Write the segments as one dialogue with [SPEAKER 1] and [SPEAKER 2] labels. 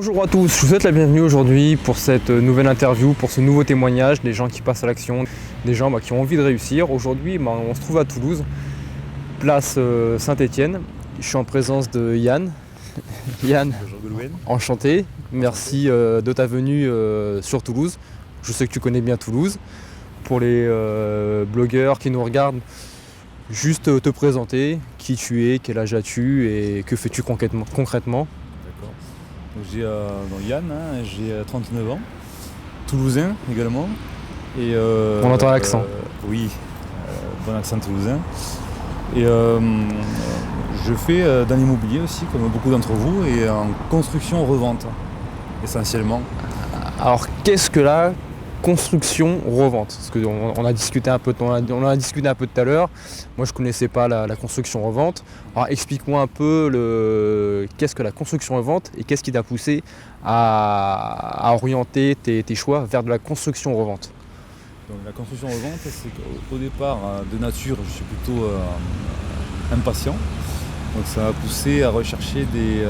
[SPEAKER 1] Bonjour à tous, je vous souhaite la bienvenue aujourd'hui pour cette nouvelle interview, pour ce nouveau témoignage, des gens qui passent à l'action, des gens qui ont envie de réussir. Aujourd'hui, on se trouve à Toulouse, place Saint-Étienne. Je suis en présence de Yann. Yann, enchanté, merci de ta venue sur Toulouse. Je sais que tu connais bien Toulouse. Pour les blogueurs qui nous regardent, juste te présenter, qui tu es, quel âge as-tu et que fais-tu concrètement.
[SPEAKER 2] D'accord. Donc j'ai Yann, j'ai 39 ans, toulousain également. Et,
[SPEAKER 1] on entend l'accent.
[SPEAKER 2] Oui, bon accent toulousain. Et je fais dans l'immobilier aussi, comme beaucoup d'entre vous, et en construction-revente, essentiellement.
[SPEAKER 1] Alors qu'est-ce que la construction-revente? Parce qu'on on a discuté un peu tout à l'heure. Moi je ne connaissais pas la construction-revente. Alors explique-moi un peu qu'est-ce que la construction-revente et qu'est-ce qui t'a poussé à orienter tes choix vers de la construction-revente.
[SPEAKER 2] Donc, la construction-revente, c'est qu'au départ, de nature, je suis plutôt impatient. Donc ça m'a poussé à rechercher des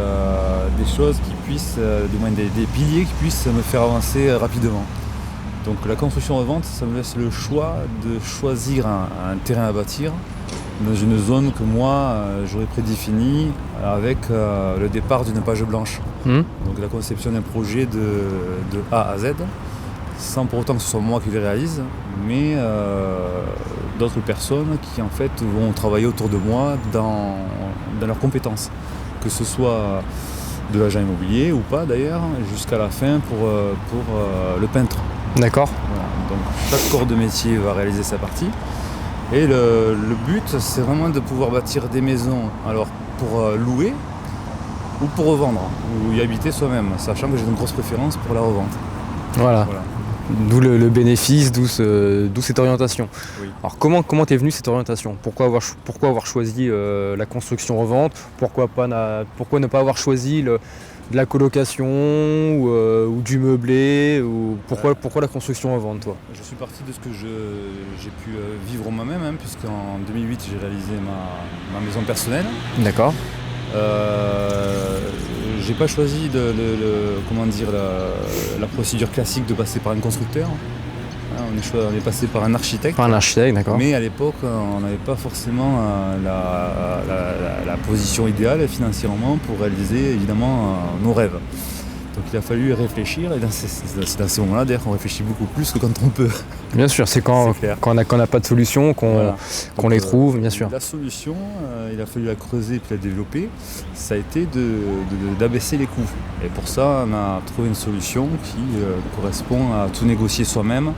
[SPEAKER 2] choses qui puissent, du moins des piliers qui puissent me faire avancer rapidement. Donc la construction-revente, ça me laisse le choix de choisir un terrain à bâtir dans une zone que moi j'aurais prédéfinie avec le départ d'une page blanche. Donc la conception d'un projet de A à Z, sans pour autant que ce soit moi qui le réalise, mais d'autres personnes qui en fait vont travailler autour de moi dans leurs compétences, que ce soit de l'agent immobilier ou pas d'ailleurs, jusqu'à la fin pour le peintre.
[SPEAKER 1] D'accord.
[SPEAKER 2] Voilà. Donc chaque corps de métier va réaliser sa partie. Et le but, c'est vraiment de pouvoir bâtir des maisons, alors pour louer ou pour revendre, ou y habiter soi-même, sachant que j'ai une grosse préférence pour la revente.
[SPEAKER 1] Voilà. D'où le bénéfice, d'où cette orientation.
[SPEAKER 2] Oui.
[SPEAKER 1] Alors comment t'es venue cette orientation? Pourquoi avoir choisi la construction-revente? Pourquoi ne pas avoir choisi de la colocation ou du meublé pourquoi la construction-revente, toi?
[SPEAKER 2] Je suis parti de ce que j'ai pu vivre moi-même, puisqu'en 2008 j'ai réalisé ma maison personnelle.
[SPEAKER 1] D'accord.
[SPEAKER 2] J'ai pas choisi la procédure classique de passer par un constructeur. On est passé par un architecte.
[SPEAKER 1] Par un architecte, d'accord.
[SPEAKER 2] Mais à l'époque, on n'avait pas forcément la position idéale financièrement pour réaliser évidemment nos rêves. Donc il a fallu réfléchir, et c'est dans ces moments-là d'ailleurs qu'on réfléchit beaucoup plus que quand on peut.
[SPEAKER 1] Bien sûr, c'est quand on n'a pas de solution qu'on les trouve, bien sûr.
[SPEAKER 2] La solution, il a fallu la creuser et puis la développer, ça a été d'abaisser les coûts. Et pour ça, on a trouvé une solution qui correspond à tout négocier soi-même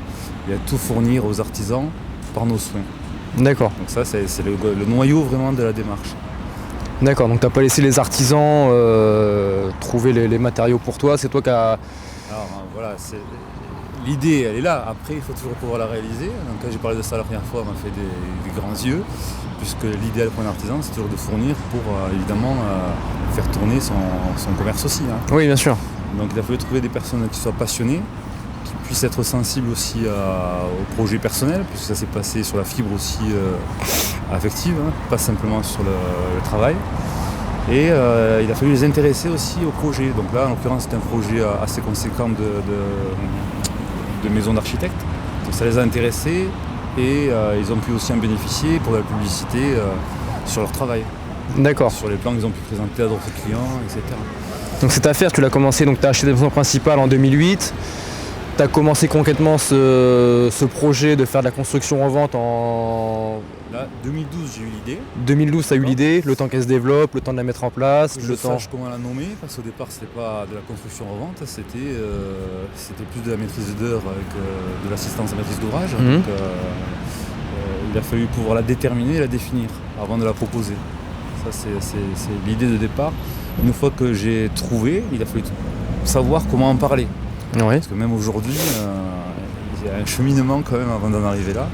[SPEAKER 2] et à tout fournir aux artisans par nos soins.
[SPEAKER 1] D'accord.
[SPEAKER 2] Donc ça, c'est le noyau vraiment de la démarche.
[SPEAKER 1] D'accord, donc tu n'as pas laissé les artisans trouver les matériaux pour toi, c'est toi qui as...
[SPEAKER 2] Alors voilà, l'idée elle est là, après il faut toujours pouvoir la réaliser. Donc quand j'ai parlé de ça la première fois, on m'a fait des grands yeux, puisque l'idéal pour un artisan c'est toujours de fournir pour évidemment faire tourner son commerce aussi.
[SPEAKER 1] Oui, bien sûr.
[SPEAKER 2] Donc il a fallu trouver des personnes qui soient passionnées, qui puissent être sensibles aussi au projet personnel, puisque ça s'est passé sur la fibre aussi affective, pas simplement sur le travail. Et il a fallu les intéresser aussi au projet. Donc là, en l'occurrence, c'est un projet assez conséquent de maison d'architecte. Donc ça les a intéressés et ils ont pu aussi en bénéficier pour la publicité sur leur travail.
[SPEAKER 1] D'accord.
[SPEAKER 2] Sur les plans qu'ils ont pu présenter à d'autres clients, etc.
[SPEAKER 1] Donc cette affaire, tu l'as commencé, donc tu as acheté ta maison principale en 2008. Tu as commencé concrètement ce projet de faire de la construction-revente en...
[SPEAKER 2] Là, 2012, j'ai eu l'idée.
[SPEAKER 1] 2012, tu as eu l'idée, le temps qu'elle se développe, le temps de la mettre en place,
[SPEAKER 2] je sache comment la nommer, parce qu'au départ, c'était pas de la construction-revente, c'était plus de la maîtrise d'œuvre avec de l'assistance à maîtrise d'ouvrage. Donc, il a fallu pouvoir la déterminer et la définir avant de la proposer. Ça, c'est l'idée de départ. Une fois que j'ai trouvé, il a fallu savoir comment en parler.
[SPEAKER 1] Oui.
[SPEAKER 2] Parce que même aujourd'hui, il y a un cheminement quand même avant d'en arriver là.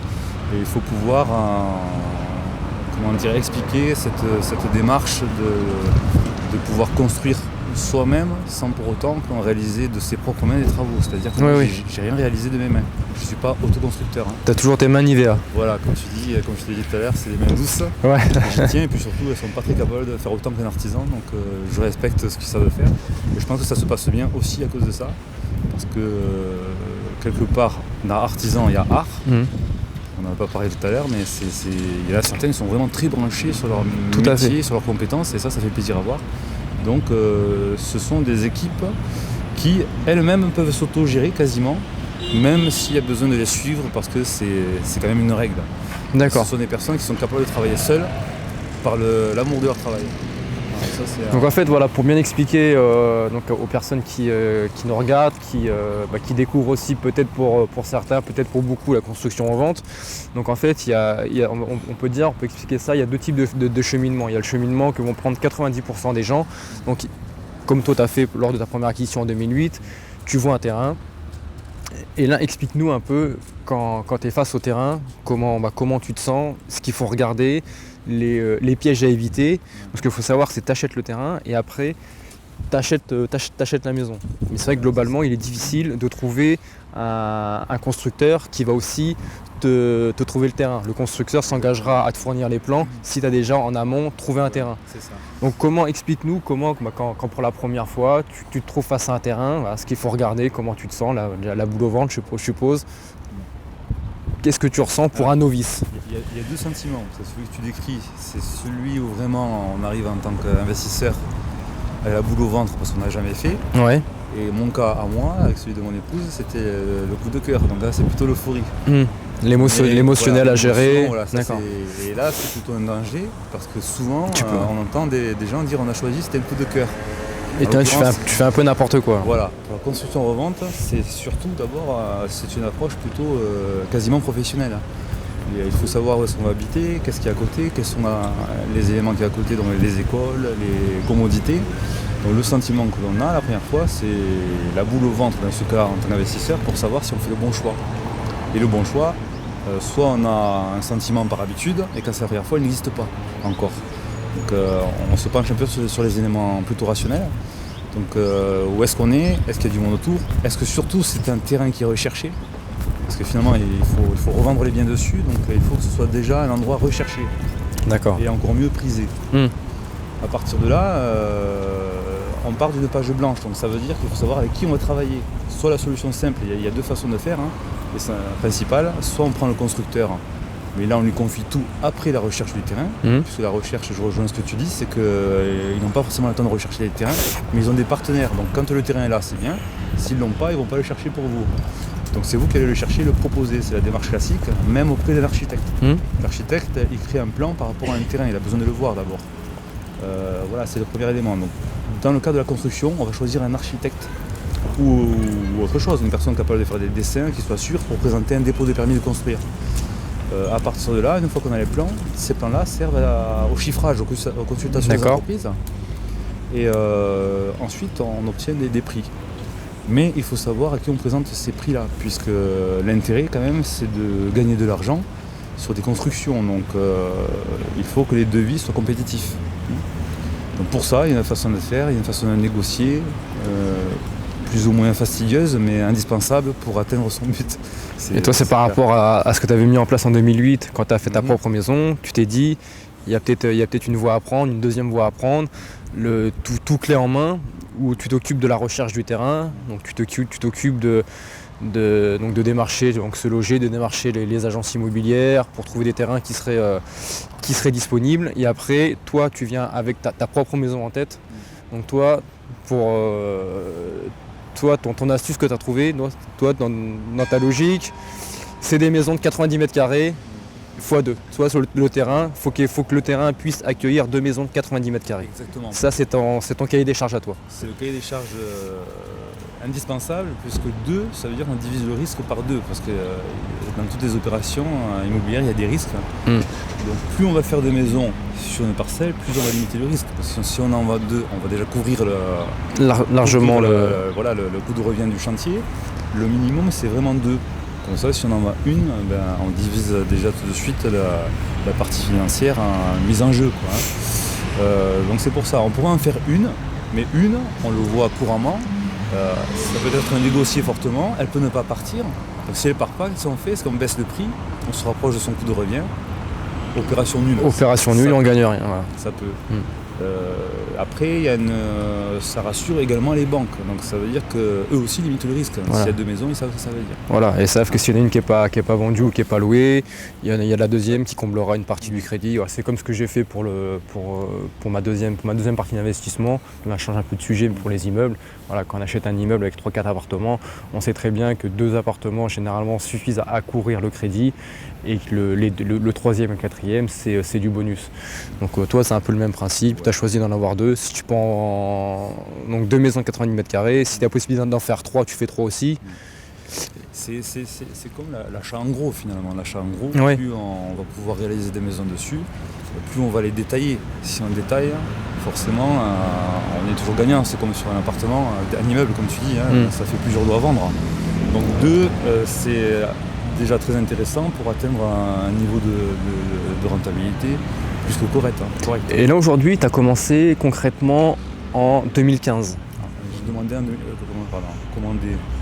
[SPEAKER 2] Et il faut pouvoir expliquer cette démarche de pouvoir construire soi-même sans pour autant qu'on réalise de ses propres mains des travaux. C'est-à-dire que moi, j'ai rien réalisé de mes mains. Je ne suis pas autoconstructeur.
[SPEAKER 1] Tu as toujours tes mains Nivea.
[SPEAKER 2] Voilà, comme je t'ai dit tout à l'heure, c'est des mains douces.
[SPEAKER 1] Ouais.
[SPEAKER 2] J'y tiens et puis surtout elles ne sont pas très capables de faire autant qu'un artisan. Donc je respecte ce qu'ils savent faire. Et je pense que ça se passe bien aussi à cause de ça. Parce que quelque part, dans artisan, il y a art. On n'en a pas parlé tout à l'heure, mais il y en a certains qui sont vraiment très branchés sur leur métier, sur leurs compétences, et ça fait plaisir à voir. Donc ce sont des équipes qui elles-mêmes peuvent s'auto-gérer quasiment, même s'il y a besoin de les suivre, parce que c'est quand même une règle.
[SPEAKER 1] D'accord.
[SPEAKER 2] Ce sont des personnes qui sont capables de travailler seules par l'amour de leur travail.
[SPEAKER 1] Donc en fait, voilà, pour bien expliquer donc, aux personnes qui nous regardent, qui découvrent aussi peut-être pour certains, peut-être pour beaucoup la construction en vente. Donc en fait, on peut expliquer ça, il y a deux types de cheminement. Il y a le cheminement que vont prendre 90% des gens. Donc comme toi tu as fait lors de ta première acquisition en 2008, tu vois un terrain. Et là, explique-nous un peu, quand tu es face au terrain, comment tu te sens, ce qu'il faut regarder, les pièges à éviter. Parce qu'il faut savoir, c'est t'achètes le terrain et après, t'achètes la maison. Mais c'est vrai que globalement, il est difficile de trouver un constructeur qui va aussi te trouver le terrain. Le constructeur s'engagera à te fournir les plans si tu as déjà en amont trouvé un terrain.
[SPEAKER 2] C'est ça.
[SPEAKER 1] Donc explique-nous comment quand pour la première fois tu te trouves face à un terrain, ce qu'il faut regarder, comment tu te sens, la boule au ventre je suppose. Qu'est-ce que tu ressens pour un novice?
[SPEAKER 2] Il y a deux sentiments, c'est celui que tu décris, c'est celui où vraiment on arrive en tant qu'investisseur à la boule au ventre parce qu'on n'a jamais fait.
[SPEAKER 1] Ouais.
[SPEAKER 2] Et mon cas à moi, avec celui de mon épouse, c'était le coup de cœur, donc là c'est plutôt l'euphorie.
[SPEAKER 1] L'émotionnel à gérer.
[SPEAKER 2] Voilà,
[SPEAKER 1] d'accord.
[SPEAKER 2] Et là c'est plutôt un danger parce que souvent on entend des gens dire on a choisi, c'était le coup de cœur.
[SPEAKER 1] Et tu fais un peu n'importe quoi.
[SPEAKER 2] Voilà, pour la construction-revente, c'est surtout d'abord c'est une approche plutôt quasiment professionnelle. Il faut savoir où est-ce qu'on va habiter, qu'est-ce qu'il y a à côté, quels sont les éléments qu'il y a à côté, donc les écoles, les commodités. Donc le sentiment que l'on a la première fois, c'est la boule au ventre dans ce cas en tant qu'investisseur pour savoir si on fait le bon choix. Et le bon choix, soit on a un sentiment par habitude, et quand c'est la première fois, il n'existe pas encore. Donc on se penche un peu sur les éléments plutôt rationnels. Donc où est-ce qu'on est? Est-ce qu'il y a du monde autour? Est-ce que surtout c'est un terrain qui est recherché? Parce que finalement il faut revendre les biens dessus, donc il faut que ce soit déjà un endroit recherché.
[SPEAKER 1] D'accord.
[SPEAKER 2] Et encore mieux prisé. À partir de là, on part d'une page blanche, donc ça veut dire qu'il faut savoir avec qui on va travailler. Soit la solution simple, il y a deux façons de faire, et c'est principal, soit on prend le constructeur, mais là on lui confie tout après la recherche du terrain, puisque la recherche, je rejoins ce que tu dis, c'est qu'ils n'ont pas forcément le temps de rechercher les terrains, mais ils ont des partenaires, donc quand le terrain est là, c'est bien, s'ils ne l'ont pas, ils ne vont pas le chercher pour vous. Donc c'est vous qui allez le chercher, le proposer, c'est la démarche classique, même auprès de l'architecte. L'architecte, il crée un plan par rapport à un terrain, il a besoin de le voir d'abord. Voilà, c'est le premier élément. Donc, dans le cas de la construction, on va choisir un architecte ou autre chose, une personne capable de faire des dessins qui soit sûre pour présenter un dépôt de permis de construire. À partir de là, une fois qu'on a les plans, ces plans-là servent au chiffrage, aux consultations des entreprises. Et ensuite, on obtient des prix. Mais il faut savoir à qui on présente ces prix-là, puisque l'intérêt, quand même, c'est de gagner de l'argent sur des constructions. Donc, il faut que les devis soient compétitifs. Donc pour ça, il y a une façon de faire, il y a une façon de négocier, plus ou moins fastidieuse, mais indispensable pour atteindre son but.
[SPEAKER 1] Et toi, c'est par rapport à ce que tu avais mis en place en 2008, quand tu as fait ta propre maison, tu t'es dit, il y a peut-être une voie à prendre, une deuxième voie à prendre, tout clé en main, où tu t'occupes de la recherche du terrain, donc tu t'occupes de démarcher, donc se loger, de démarcher les agences immobilières pour trouver des terrains qui seraient disponibles. Et après, toi, tu viens avec ta propre maison en tête. Donc toi, ton astuce que tu as trouvée, toi, dans ta logique, c'est des maisons de 90 mètres carrés x2. Soit sur le terrain, il faut que le terrain puisse accueillir 2 maisons de 90 mètres carrés.
[SPEAKER 2] Exactement.
[SPEAKER 1] Ça, c'est ton cahier des charges à toi.
[SPEAKER 2] C'est le cahier des charges indispensable, puisque 2, ça veut dire qu'on divise le risque par 2, parce que dans toutes les opérations immobilières, il y a des risques. Donc plus on va faire de maisons sur une parcelle, plus on va limiter le risque. Parce que si on en va 2, on va déjà couvrir
[SPEAKER 1] largement
[SPEAKER 2] le coût de revient du chantier. Le minimum, c'est vraiment 2. Comme ça, si on en va une, on divise déjà tout de suite la partie financière en mise en jeu. Donc c'est pour ça, on pourrait en faire une, Mais une, on le voit couramment, ça peut être négocié fortement, elle peut ne pas partir. Donc si elle ne part pas, qu'est-ce qu'on fait? Est-ce qu'on baisse le prix? On se rapproche de son coût de revient. Opération nulle.
[SPEAKER 1] Opération nulle, on gagne rien. Voilà.
[SPEAKER 2] Ça peut. Après, ça rassure également les banques. Donc ça veut dire qu'eux aussi limitent le risque.
[SPEAKER 1] Voilà.
[SPEAKER 2] S'il y a deux maisons, ils savent ce que ça veut dire.
[SPEAKER 1] Voilà, et ils savent que s'il y en a une qui n'est pas vendue ou qui n'est pas louée, il y a la deuxième qui comblera une partie du crédit. Voilà, c'est comme ce que j'ai fait pour ma deuxième partie d'investissement. Là, je change un peu de sujet pour les immeubles. Voilà, quand on achète un immeuble avec 3-4 appartements, on sait très bien que 2 appartements généralement suffisent à courir le crédit et que le troisième et le quatrième, c'est du bonus. Donc toi, c'est un peu le même principe. Tu as choisi d'en avoir 2. Si tu prends donc 2 maisons de 90 mètres carrés, si tu as la possibilité d'en faire 3, tu fais 3 aussi.
[SPEAKER 2] C'est comme l'achat en gros finalement. L'achat en gros,
[SPEAKER 1] Ouais.
[SPEAKER 2] plus on va pouvoir réaliser des maisons dessus, plus on va les détailler. Si on détaille, forcément, on est toujours gagnant. C'est comme sur un appartement, un immeuble comme tu dis, ça fait plusieurs lots à vendre. Donc 2, c'est déjà très intéressant pour atteindre un niveau de rentabilité plus que correct.
[SPEAKER 1] Et là aujourd'hui, tu as commencé concrètement en 2015.
[SPEAKER 2] J'ai demandé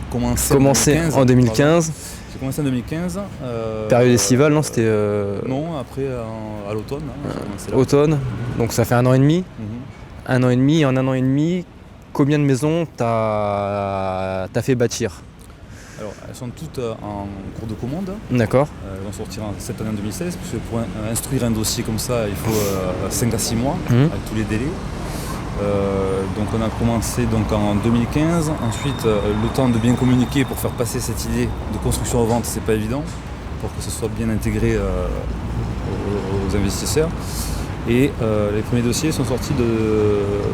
[SPEAKER 1] Commencé en 2015.
[SPEAKER 2] J'ai commencé en 2015.
[SPEAKER 1] Période estivale, non? C'était
[SPEAKER 2] Non, après à l'automne.
[SPEAKER 1] automne. Donc ça fait 1 an et demi.
[SPEAKER 2] Mhm.
[SPEAKER 1] 1 an et demi. Et en 1 an et demi, combien de maisons t'as fait bâtir?
[SPEAKER 2] Alors, elles sont toutes en cours de commande.
[SPEAKER 1] D'accord.
[SPEAKER 2] Elles vont sortir cette année en 2016, puisque pour instruire un dossier comme ça, il faut 5 à 6 mois, avec tous les délais. Donc on a commencé donc en 2015. Ensuite, le temps de bien communiquer pour faire passer cette idée de construction-revente, c'est pas évident, pour que ce soit bien intégré aux investisseurs. Et les premiers dossiers sont sortis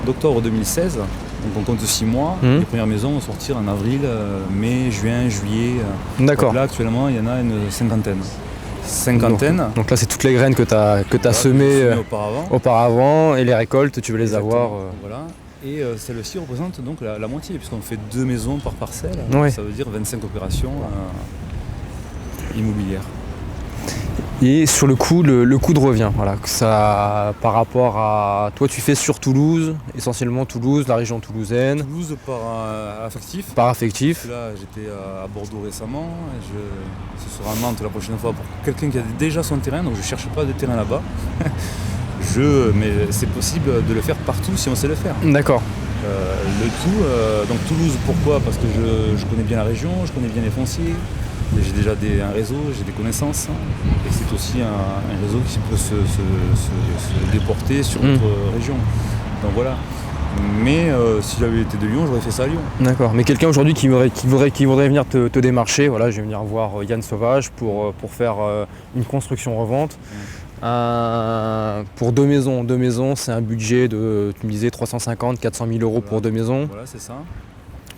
[SPEAKER 2] d'octobre 2016. Donc on compte 6 mois. Les premières maisons vont sortir en avril, mai, juin, juillet.
[SPEAKER 1] D'accord.
[SPEAKER 2] Donc là actuellement il y en a une cinquantaine.
[SPEAKER 1] Donc là c'est toutes les graines que tu as semées auparavant et les récoltes tu veux les avoir.
[SPEAKER 2] Voilà. Et celle-ci représente donc la moitié, puisqu'on fait 2 maisons par parcelle.
[SPEAKER 1] Ouais.
[SPEAKER 2] Ça veut dire 25 opérations immobilières.
[SPEAKER 1] Et sur le coût de revient, voilà, que ça, par rapport à toi, tu fais sur Toulouse, essentiellement Toulouse, la région toulousaine.
[SPEAKER 2] Toulouse par affectif.
[SPEAKER 1] Par affectif.
[SPEAKER 2] Là, j'étais à Bordeaux récemment. Ce sera à Nantes la prochaine fois pour quelqu'un qui a déjà son terrain. Donc je ne cherche pas de terrain là-bas. Mais c'est possible de le faire partout si on sait le faire.
[SPEAKER 1] D'accord.
[SPEAKER 2] Le tout. Donc Toulouse, pourquoi? Parce que je connais bien la région, je connais bien les fonciers. J'ai déjà un réseau, j'ai des connaissances, et c'est aussi un réseau qui peut se déporter sur d'autres régions. Donc voilà. Mais si j'avais été de Lyon, j'aurais fait ça à Lyon. D'accord.
[SPEAKER 1] Mais quelqu'un aujourd'hui qui voudrait venir te démarcher, voilà, je vais venir voir Yann Sauvage pour faire une construction-revente. Pour 2 maisons. 2 maisons, c'est un budget de, tu me disais, 350 400 000 euros pour 2 maisons.
[SPEAKER 2] Voilà, c'est ça.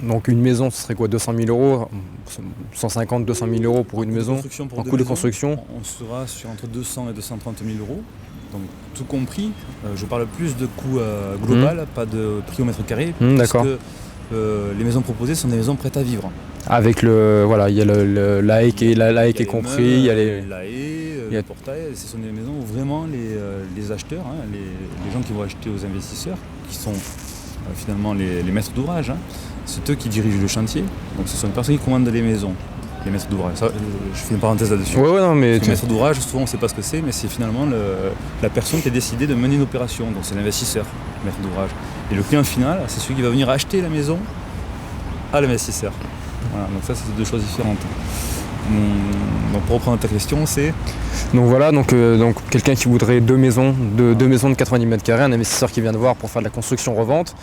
[SPEAKER 1] Donc une maison, ce serait quoi, 200 000 euros, 150 200 000 euros pour une maison.
[SPEAKER 2] En coût de construction, on sera sur entre 200 et 230 000 euros. Donc tout compris, je parle plus de coût global, pas de prix au mètre carré,
[SPEAKER 1] d'accord.
[SPEAKER 2] Puisque les maisons proposées sont des maisons prêtes à vivre.
[SPEAKER 1] Avec il y a la haie qui est compris, il y a
[SPEAKER 2] la haie, le portail, ce sont des maisons où vraiment les acheteurs, les gens qui vont acheter aux investisseurs, qui sont finalement les maîtres d'ouvrage, c'est eux qui dirigent le chantier, donc ce sont les personnes qui commandent les maisons, les maîtres d'ouvrage. Ça, je fais une parenthèse là-dessus.
[SPEAKER 1] Mais
[SPEAKER 2] le maître d'ouvrage, souvent on ne sait pas ce que c'est, mais c'est finalement la personne qui a décidé de mener une opération, donc c'est l'investisseur, le maître d'ouvrage. Et le client final, c'est celui qui va venir acheter la maison à l'investisseur. Voilà, donc ça c'est 2 choses différentes. Donc pour reprendre ta question, c'est...
[SPEAKER 1] Donc voilà, donc quelqu'un qui voudrait 2 maisons de 90 mètres carrés, un investisseur qui vient de voir pour faire de la construction-revente.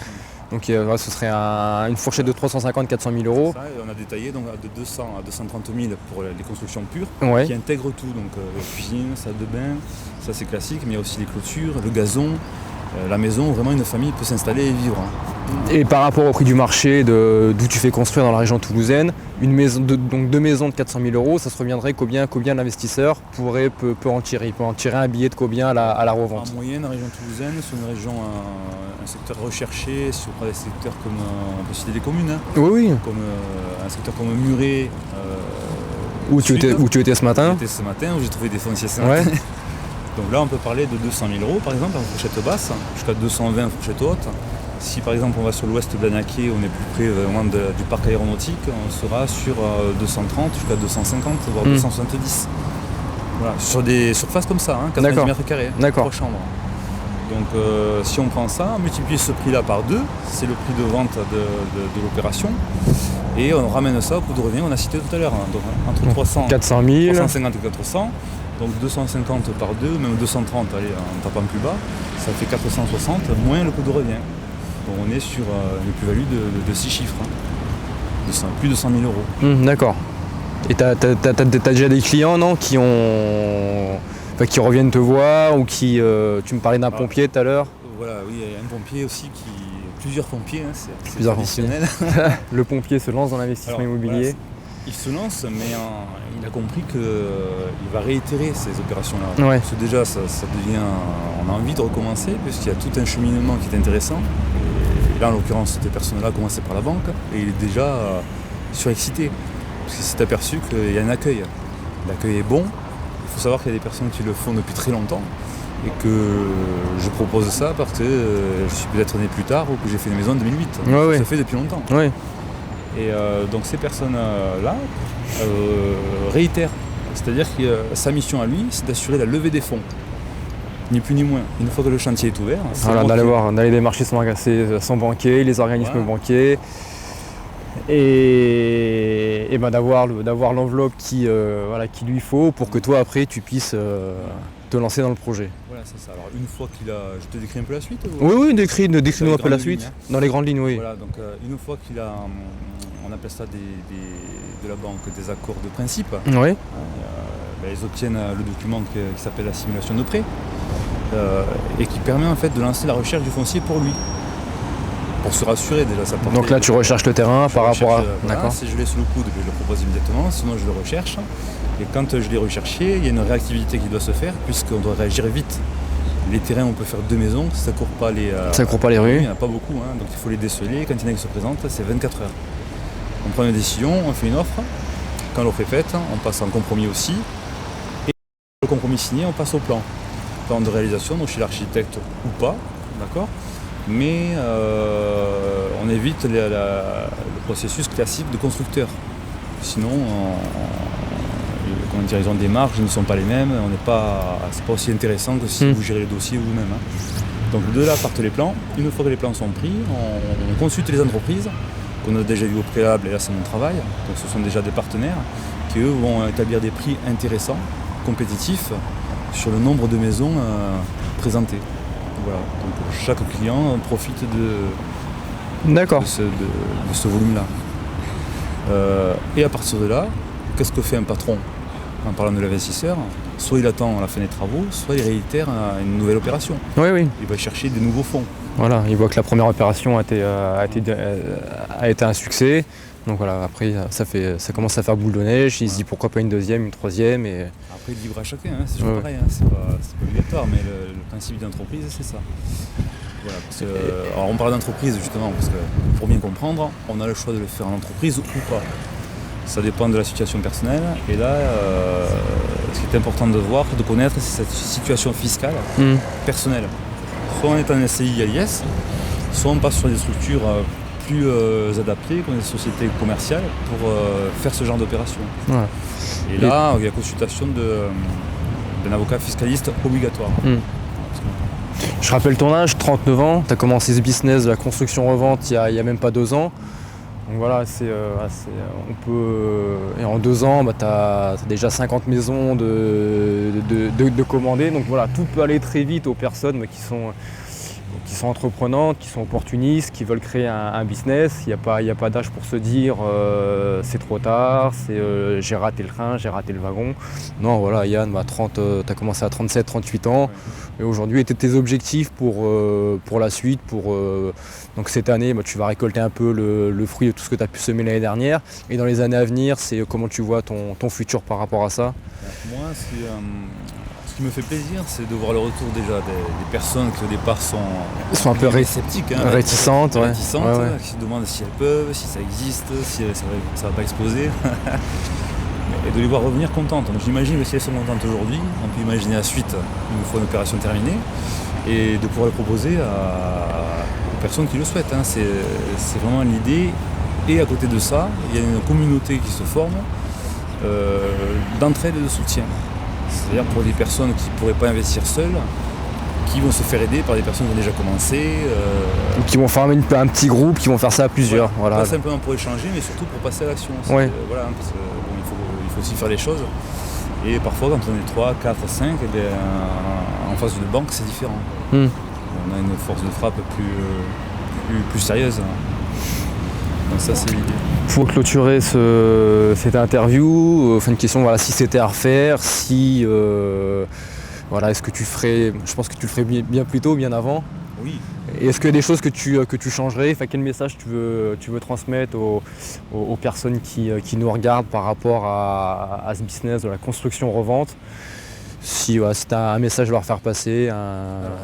[SPEAKER 1] Donc ce serait une fourchette de 350 400 000 euros.
[SPEAKER 2] Ça, et on a détaillé donc, de 200 à 230 000 pour les constructions pures, qui intègrent tout, donc cuisine, salle de bain, ça c'est classique, mais il y a aussi les clôtures, le gazon, la maison où vraiment une famille peut s'installer et vivre.
[SPEAKER 1] Et par rapport au prix du marché d'où tu fais construire dans la région toulousaine, donc 2 maisons de 400 000 euros, ça se reviendrait combien l'investisseur peut en tirer? Il peut en tirer un billet de combien à la revente?
[SPEAKER 2] En moyenne, la région toulousaine, c'est une région, un secteur recherché, si on prend des secteurs comme, on peut citer des communes,
[SPEAKER 1] oui.
[SPEAKER 2] Comme un secteur comme Muret.
[SPEAKER 1] Où tu étais ce matin?
[SPEAKER 2] J'étais ce matin, où j'ai trouvé des fonciers ce matin. Donc là, on peut parler de 200 000 euros, par exemple, en fourchette basse, jusqu'à 220 en fourchette haute. Si par exemple on va sur l'ouest d'Anaké, on est plus près vraiment du parc aéronautique, on sera sur 230 jusqu'à 250, voire 270. Voilà, sur des surfaces comme ça, 90 mètres carrés, 3 chambres. Donc si on prend ça, on multiplie ce prix-là par 2, c'est le prix de vente de l'opération. Et on ramène ça au coût de revient, on a cité tout à l'heure, donc entre 300,
[SPEAKER 1] 400 000,
[SPEAKER 2] 350 et 400. Donc 250 par 2, même 230, allez, en tapant plus bas, ça fait 460 moins le coût de revient. Donc on est sur une plus-value de 6 chiffres, plus de 100 000 euros.
[SPEAKER 1] D'accord. Et t'as déjà des clients, non, qui reviennent te voir ou qui... tu me parlais d'un pompier tout à l'heure.
[SPEAKER 2] Voilà, oui, il y a un pompier aussi plusieurs pompiers, c'est
[SPEAKER 1] plusieurs
[SPEAKER 2] traditionnel.
[SPEAKER 1] Le pompier se lance dans l'investissement immobilier.
[SPEAKER 2] Voilà, il se lance, mais il a compris qu'il va réitérer ces opérations-là.
[SPEAKER 1] Ouais.
[SPEAKER 2] Parce que déjà, ça devient... On a envie de recommencer, puisqu'il y a tout un cheminement qui est intéressant. Et là, en l'occurrence, cette personne-là a commencé par la banque, et il est déjà surexcité. Parce qu'il s'est aperçu qu'il y a un accueil. L'accueil est bon. Il faut savoir qu'il y a des personnes qui le font depuis très longtemps. Et que je propose ça parce que je suis peut-être né plus tard ou que j'ai fait une maison en 2008. Ça fait depuis longtemps.
[SPEAKER 1] Ouais.
[SPEAKER 2] Et donc ces personnes-là réitèrent. C'est-à-dire que sa mission à lui, c'est d'assurer la levée des fonds. Ni plus ni moins. Une fois que le chantier est ouvert,
[SPEAKER 1] d'aller démarcher son banquier, les organismes banquiers. Et d'avoir l'enveloppe qu'il lui faut pour que toi après tu puisses te lancer dans le projet.
[SPEAKER 2] Voilà, c'est ça. Alors une fois qu'il a... Je te décris un peu la suite
[SPEAKER 1] Oui, décris-nous un peu la suite. Dans les grandes lignes, oui.
[SPEAKER 2] Voilà, donc une fois qu'il a... On appelle ça de la banque des accords de principe.
[SPEAKER 1] Oui.
[SPEAKER 2] Ils obtiennent le document qui s'appelle la simulation de prêt et qui permet en fait de lancer la recherche du foncier pour lui. Pour se rassurer déjà, ça porte.
[SPEAKER 1] Donc là tu recherches le terrain par rapport à...
[SPEAKER 2] D'accord. Si je l'ai sous le coude, je le propose immédiatement, sinon je le recherche. Et quand je l'ai recherché, il y a une réactivité qui doit se faire puisqu'on doit réagir vite. Les terrains, on peut faire 2 maisons, ça ne court pas les rues. Il n'y en a pas beaucoup, donc il faut les déceler. Quand il y en a qui se présentent, c'est 24 heures. On prend une décision, on fait une offre. Quand l'offre est faite, on passe en compromis aussi. Et le compromis signé, on passe au plan. Plan de réalisation, donc chez l'architecte ou pas, d'accord. Mais on évite le processus classique de constructeur. Sinon, ils ont des marges, ne sont pas les mêmes, c'est pas aussi intéressant que si vous gérez le dossier vous-même. Donc de là partent les plans. Une fois que les plans sont pris, on consulte les entreprises qu'on a déjà vues au préalable, et là c'est mon travail. Donc ce sont déjà des partenaires qui eux vont établir des prix intéressants, compétitifs, sur le nombre de maisons présentées. Voilà. Donc chaque client profite de ce volume-là. Et à partir de là, qu'est-ce que fait un patron en parlant de l'investisseur? Soit il attend la fin des travaux, soit il réitère une nouvelle opération.
[SPEAKER 1] Oui.
[SPEAKER 2] Il va chercher des nouveaux fonds.
[SPEAKER 1] Voilà, il voit que la première opération a été un succès. Donc voilà, après ça commence à faire boule de neige, il se dit pourquoi pas une deuxième, une troisième. Et...
[SPEAKER 2] Après libre à chacun, c'est toujours pareil, c'est pas obligatoire, mais le principe d'entreprise c'est ça. Voilà, alors on parle d'entreprise justement, parce que pour bien comprendre, on a le choix de le faire en entreprise ou pas. Ça dépend de la situation personnelle, et là ce qui est important de voir, de connaître, c'est cette situation fiscale personnelle. Soit on est en SCI à l'IS, soit on passe sur des structures plus adaptées, comme des sociétés commerciales, pour faire ce genre d'opération. Ouais. Et là, il y a consultation d'un avocat fiscaliste obligatoire.
[SPEAKER 1] Je rappelle ton âge, 39 ans, tu as commencé ce business de la construction-revente il y a même pas 2 ans. Donc voilà, et en 2 ans, tu as déjà 50 maisons de commander. Donc voilà, tout peut aller très vite aux personnes qui sont entreprenantes, qui sont opportunistes, qui veulent créer un business. Il n'y a pas d'âge pour se dire c'est trop tard, j'ai raté le train, j'ai raté le wagon. Non, voilà, Yann, tu as commencé à 37, 38 ans. Et aujourd'hui, étaient tes objectifs pour la suite, donc cette année, tu vas récolter un peu le fruit de tout ce que tu as pu semer l'année dernière. Et dans les années à venir, c'est comment tu vois ton futur par rapport à ça?
[SPEAKER 2] Moi, ce qui me fait plaisir, c'est de voir le retour déjà des personnes qui au départ sont
[SPEAKER 1] un peu
[SPEAKER 2] sceptiques,
[SPEAKER 1] réticentes,
[SPEAKER 2] qui se demandent si elles peuvent, si ça existe, si ça va pas exploser. Et de les voir revenir contentes. Donc j'imagine que si elles sont contentes aujourd'hui, on peut imaginer la suite une fois une opération terminée et de pouvoir le proposer aux personnes qui le souhaitent. Hein. C'est vraiment l'idée. Et à côté de ça, il y a une communauté qui se forme d'entraide et de soutien. C'est-à-dire pour des personnes qui ne pourraient pas investir seules, qui vont se faire aider par des personnes qui ont déjà commencé.
[SPEAKER 1] Qui vont former un petit groupe, qui vont faire ça à plusieurs. Voilà.
[SPEAKER 2] Pas simplement pour échanger, mais surtout pour passer à l'action.
[SPEAKER 1] Ouais.
[SPEAKER 2] Voilà, parce que, il faut aussi faire les choses. Et parfois, quand on est 3, 4, 5, eh bien, en face d'une banque, c'est différent. On a une force de frappe plus sérieuse. Donc ça, c'est l'idée.
[SPEAKER 1] Pour clôturer cette interview, une question, voilà, si c'était à refaire, si... voilà, est-ce que tu ferais... Je pense que tu le ferais bien plus tôt, bien avant.
[SPEAKER 2] Oui.
[SPEAKER 1] Et est-ce qu'il y a des choses que tu changerais? Quel message tu veux transmettre aux personnes qui nous regardent par rapport à ce business de la construction-revente? Si tu as un message à leur faire passer.
[SPEAKER 2] Alors,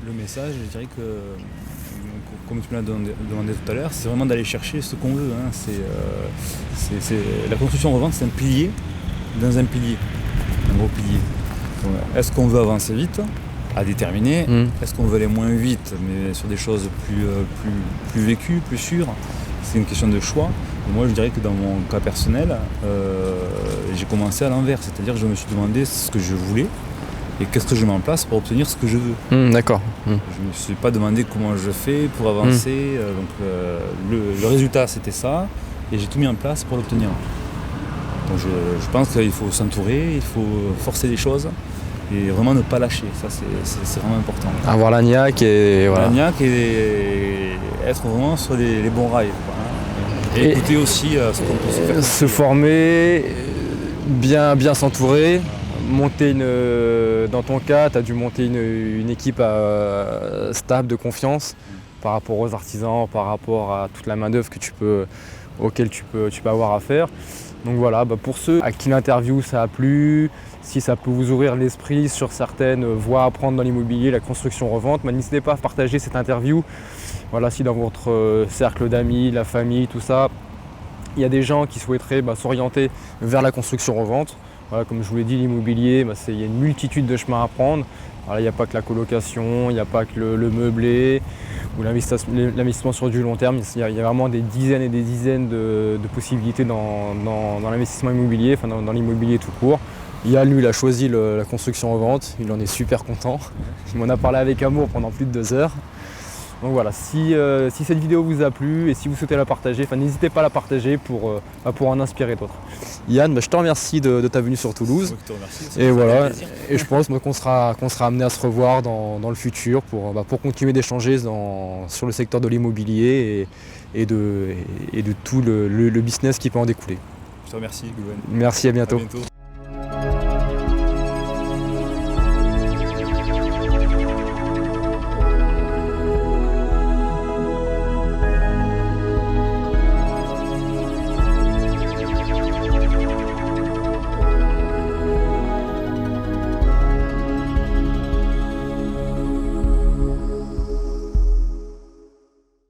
[SPEAKER 2] le message, je dirais que, comme tu me l'as demandé tout à l'heure, c'est vraiment d'aller chercher ce qu'on veut. Hein. La construction-revente, c'est un pilier dans un pilier, un gros pilier. Donc, est-ce qu'on veut avancer vite? À déterminer. Est-ce qu'on veut aller moins vite, mais sur des choses plus vécues, plus sûres? C'est une question de choix. Et moi, je dirais que dans mon cas personnel, j'ai commencé à l'envers, c'est-à-dire que je me suis demandé ce que je voulais et qu'est-ce que je mets en place pour obtenir ce que je veux.
[SPEAKER 1] D'accord.
[SPEAKER 2] Je ne me suis pas demandé comment je fais pour avancer. Donc, le résultat, c'était ça, et j'ai tout mis en place pour l'obtenir. Donc, je pense qu'il faut s'entourer, il faut forcer les choses. Et vraiment ne pas lâcher, ça c'est vraiment important.
[SPEAKER 1] Avoir la niaque et voilà.
[SPEAKER 2] La niaque et être vraiment sur les bons rails. Quoi, hein. Et écouter aussi ce qu'on peut se faire.
[SPEAKER 1] Se former, bien s'entourer, monter dans ton cas, tu as dû monter une équipe stable, de confiance par rapport aux artisans, par rapport à toute la main d'œuvre auquel tu peux avoir affaire. Donc voilà, pour ceux à qui l'interview ça a plu, si ça peut vous ouvrir l'esprit sur certaines voies à prendre dans l'immobilier, la construction-revente, n'hésitez pas à partager cette interview. Voilà, si dans votre cercle d'amis, la famille, tout ça, il y a des gens qui souhaiteraient s'orienter vers la construction-revente. Voilà, comme je vous l'ai dit, l'immobilier, il y a une multitude de chemins à prendre. Voilà, il n'y a pas que la colocation, il n'y a pas que le meublé ou l'investissement sur du long terme. Il y a vraiment des dizaines et des dizaines de possibilités dans l'investissement immobilier, dans l'immobilier tout court. Yann, lui, il a choisi la construction-revente, il en est super content. Il m'en a parlé avec amour pendant plus de 2 heures. Donc voilà, si cette vidéo vous a plu et si vous souhaitez la partager, n'hésitez pas à la partager pour en inspirer d'autres. Yann, je te remercie de ta venue sur Toulouse.
[SPEAKER 2] Je te remercie,
[SPEAKER 1] et voilà, et je pense qu'on sera amené à se revoir dans le futur pour continuer d'échanger sur le secteur de l'immobilier et de tout le business qui peut en découler.
[SPEAKER 2] Je te remercie, Gouven.
[SPEAKER 1] Merci, à bientôt.
[SPEAKER 2] À bientôt.